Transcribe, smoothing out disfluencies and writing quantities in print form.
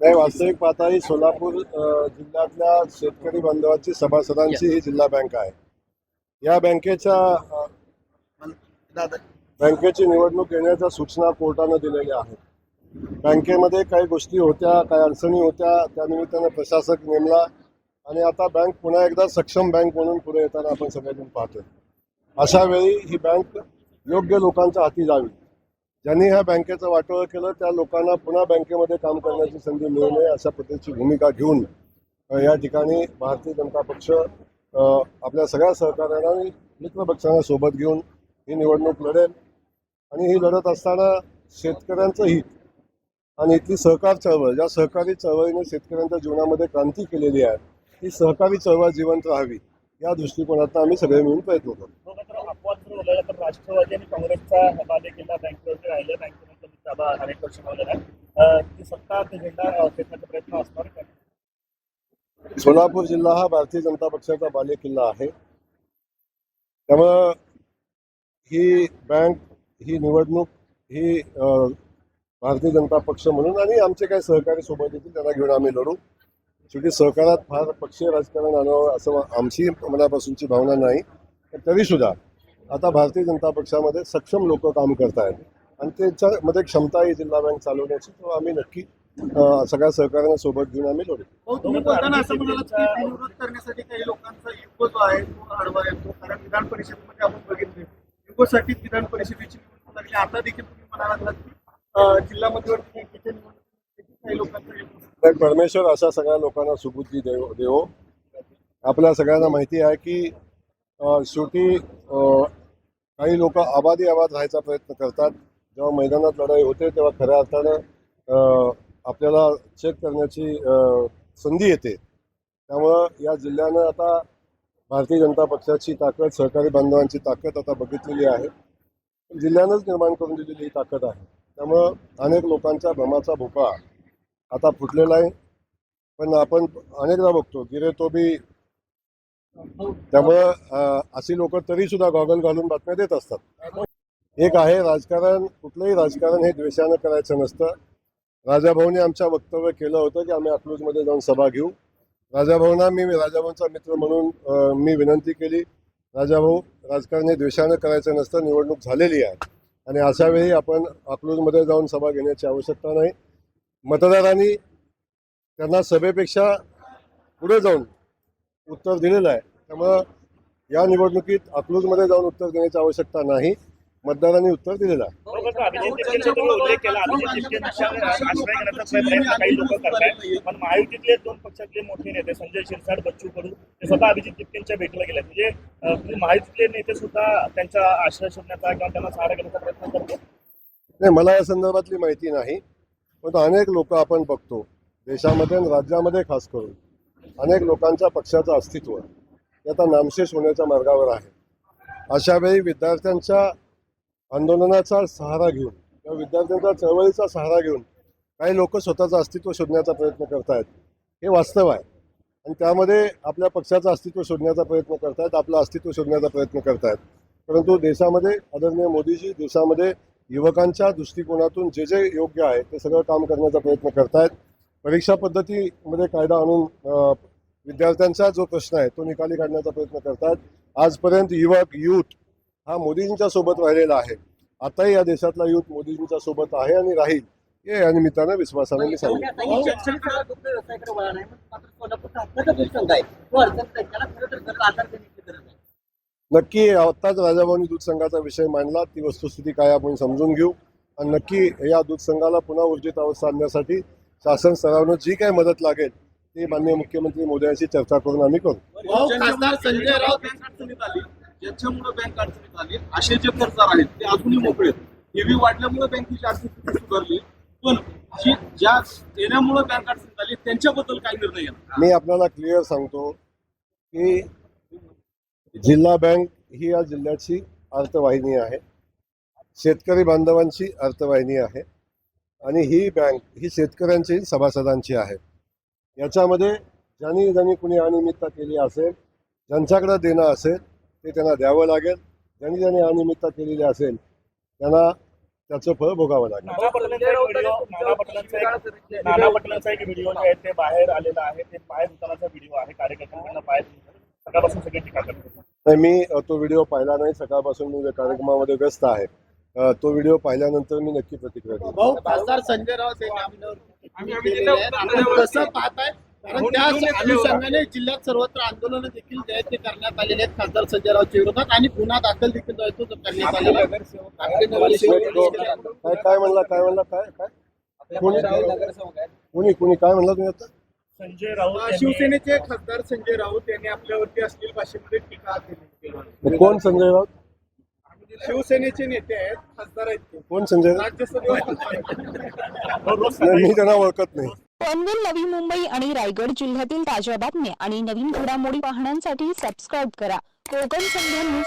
नाही, वास्तविक पाहता ही सोलापूर जिल्ह्यातल्या शेतकरी बांधवांची सभासदांची ही जिल्हा बँक आहे. या बँकेची निवडणूक घेण्याच्या सूचना कोर्टानं दिलेल्या आहेत. बँकेमध्ये काही गोष्टी होत्या, काही अडचणी होत्या, त्यानिमित्तानं प्रशासक नेमला आणि आता बँक पुन्हा एकदा सक्षम बँक म्हणून पुढे येताना आपण सगळेजण पाहतोय. अशा वेळी ही बँक योग्य लोकांच्या हाती जावी. ज्यांनी ह्या बँकेचं वाटोळं केलं त्या लोकांना पुन्हा बँकेमध्ये काम करण्याची संधी मिळू नये अशा पद्धतीची भूमिका घेऊन या ठिकाणी भारतीय जनता पक्ष आपल्या सगळ्या सहकार्यांना आणि मित्रपक्षांना सोबत घेऊन ही निवडणूक लढेल. आणि ही लढत असताना शेतकऱ्यांचं हित आणि इथली सहकार चळवळ, ज्या सहकारी चळवळीने शेतकऱ्यांच्या जीवनामध्ये क्रांती केलेली आहे, ती सहकारी चळवळ जिवंत राहावी या दृष्टिकोनातून आम्ही सगळे मिळून प्रयत्न करू. अपवाद जर उरलेला तर राष्ट्रवादी आणि काँग्रेसचा बालेकिल्ला बँकेवरती राहिला. बँकेमध्ये ताबा अनेक वर्ष मिळालेला आहे. ती सत्ता ते झेंडा फेकण्याचा प्रयत्न असणार का? सोलापूर जिल्हा हा भारतीय जनता पक्षाचा बालेकिल्ला आहे. त्यामुळं ही बँक, ही निवडणूक ही भारतीय जनता पक्ष म्हणून आणि आमचे काही सहकारी सोबत येतील त्यांना घेऊन आम्ही लढू. शेवटी सहकारात फार पक्षीय राजकारण आणावं असं आमची मनापासूनची भावना नाही. तरीसुद्धा आता भारतीय जनता पक्षामध्ये सक्षम लोक काम करत आहेत आणि त्यांच्यामध्ये क्षमता आहे जिल्हा बँक चालवण्याची. तो आम्ही नक्की सगळ्या सहकार्यांना सोबत घेऊन आम्ही लढू. तुम्ही बोलताना असं म्हणालात की विरोध करण्यासाठी काही लोकांचा इगो जो आहे तो आडवा येतो. कारण विधान परिषदेमध्ये आपण बघितले इगोसाठी विधान परिषदेची निवडणूक लागली. आता देखील तुम्ही म्हणाला लागलात की जिल्हा मध्यवर्ती बँकेच्या निवडणुकीसाठी काही लोकांचा इगो. परमेश्वर अशा सगळ्या लोकांना सुबुद्धी देवो. आपल्या सगळ्यांना माहिती आहे की शेवटी काही लोक आबादी आबाद राहायचा प्रयत्न करतात. जेव्हा मैदानात लढाई होते तेव्हा खऱ्या अर्थानं आपल्याला चेक करण्याची संधी येते. त्यामुळं या जिल्ह्यानं आता भारतीय जनता पक्षाची ताकद, सहकारी बांधवांची ताकद आता बघितलेली आहे. जिल्ह्यानंच निर्माण करून दिलेली ही ताकद आहे. त्यामुळं अनेक लोकांच्या भ्रमाचा भोपळा आता फुटलेला आहे. पण आपण अनेकदा बघतो गिरे तो बी. त्यामुळं अशी लोक तरीसुद्धा गॉगल घालून बातम्या देत असतात. एक आहे राजकारण, कुठलंही राजकारण हे द्वेषानं करायचं नसतं. राजाभाऊने आमच्या वक्तव्य केलं होतं की आम्ही अकलूजमध्ये जाऊन सभा घेऊ. राजाभाऊंना मी राजाभाऊंचा मित्र म्हणून मी विनंती केली. राजाभाऊ, राजकारण हे द्वेषानं करायचं नसतं. निवडणूक झालेली आहे आणि अशा वेळी आपण अकलूजमध्ये जाऊन सभा घेण्याची आवश्यकता नाही. मतदारांनी त्यांना सभेपेक्षा पुढे जाऊन उत्तर दिलेलं आहे. त्यामुळं या निवडणुकीत अकलूजमध्ये जाऊन उत्तर देण्याची आवश्यकता नाही. मतदारांनी उत्तर दिलेलं आहे. काही लोक करतायत. पण महायुतीतले दोन पक्षातले मोठे नेते संजय शिरसाट, बच्चू कडू ते स्वतः अभिजित टिपकेंच्या भेटीला गेले. म्हणजे महायुतीतले नेते सुद्धा त्यांचा आश्रय शोधण्याचा किंवा त्यांना सहारा घेण्याचा प्रयत्न करतो. नाही, मला या संदर्भातली माहिती नाही. पण अनेक लोक आपण बघतो देशामध्ये आणि राज्यामध्ये खास करून अनेक लोकांच्या पक्षाचं अस्तित्व हे आता नामशेष होण्याच्या मार्गावर आहे. अशा वेळी विद्यार्थ्यांच्या आंदोलनाचा सहारा घेऊन किंवा विद्यार्थ्यांच्या चळवळीचा सहारा घेऊन काही लोक स्वतःचं अस्तित्व शोधण्याचा प्रयत्न करतायत. हे वास्तव आहे आणि त्यामध्ये आपल्या पक्षाचं अस्तित्व शोधण्याचा प्रयत्न करतायत, आपलं अस्तित्व शोधण्याचा प्रयत्न करतायत. परंतु देशामध्ये आदरणीय मोदीजी देशामध्ये युवकांच्या दृष्टिकोनातून जे जे योग्य आहे ते सगळं काम करण्याचा प्रयत्न करतायत. परीक्षा पद्धतीमध्ये कायदा आणून विद्यार्थ्यांचा जो प्रश्न आहे तो निकाली काढण्याचा प्रयत्न करतात. आजपर्यंत यूथ हा मोदीजींच्या सोबत राहिलेला आहे. आताही या देशातला यूथ मोदीजींच्या सोबत आहे आणि राहील हे या निमित्तानं विश्वासाने मी सांगतो. नक्की आत्ताच राजाभाऊंनी दूध संघाचा विषय मांडला. ती वस्तुस्थिती काय आपण समजून घेऊ आणि नक्की या दूध संघाला पुन्हा ऊर्जित अवस्था आणण्यासाठी शासन स्तरावरून जी काही मदत लागेल ती माननीय मुख्यमंत्री मोदयांशी चर्चा करून आम्ही करू. खासदार संजय राऊत अडचणीत आली, ज्यांच्यामुळे बँक अडचणीत आली असे जे कर्जदार आहेत ते अजूनही मोकळे आहेत. ठेवी वाढल्यामुळे बँकेची आर्थिक स्थिती सुधारली, पण ज्या देण्यामुळे बँक अडचणीत आली त्यांच्याबद्दल काय निर्णय घेणार? मी आपल्याला क्लिअर सांगतो की जिल्हा बँक ही या जिल्ह्याची अर्थवाहिनी आहे, शेतकरी बांधवांची अर्थवाहिनी आहे आणि ही बँक ही शेतकऱ्यांची सभासदांची आहे. याच्यामध्ये ज्यांनी कुणी अनियमितता केली असेल, ज्यांच्याकडे देणं असेल ते त्यांना द्यावं लागेल. ज्यांनी अनियमितता केलेली असेल त्यांना त्याचं फळ भोगावं लागेल. नाना पटोलेंचा एक व्हिडिओ आहे ते बाहेर आलेला आहे. ते पाय धुतानाचा व्हिडिओ आहे. कार्यकर्त्यांना पाय सकाळपासून सगळे टीका करत होते. नाही, मी तो व्हिडिओ पाहिला नाही. सकाळपासून मी कार्यक्रमामध्ये व्यस्त आहे. तो व्हिडिओ पाहिल्यानंतर मी नक्की प्रतिक्रिया देईन. भाऊ, खासदार संजय राऊत यांनी आपल्यावर केलेले आहेत. आपण कसं पाहताय? कारण त्या अनुषंगाने जिल्ह्यात सर्वत्र आंदोलन देखील जे आहेत ते करण्यात आलेले आहेत खासदार संजय राऊतच्या विरोधात आणि गुन्हा दाखल देखील जो आहे तो करण्यात आलेला आहे. काय म्हणला कोणी काय म्हणला तुम्ही आता? संजय राऊत शिवसेनेचे खासदार संजय राऊत यांनी आपल्यावरती अश्लील भाषेमध्ये टीका केली. कोण संजय राऊत? शिवसेनेचे नेते आहेत, खासदार आहेत ते. कोण संजय राऊत? राज्यसभेवर नाही, मी त्यांना ओळखत नाही. पनवेल, नवी मुंबई आणि रायगड जिल्ह्यातील ताज्या बातम्या आणि नवीन घडामोडी पाहण्यासाठी सबस्क्राईब करा कोकण संध्या न्यूज.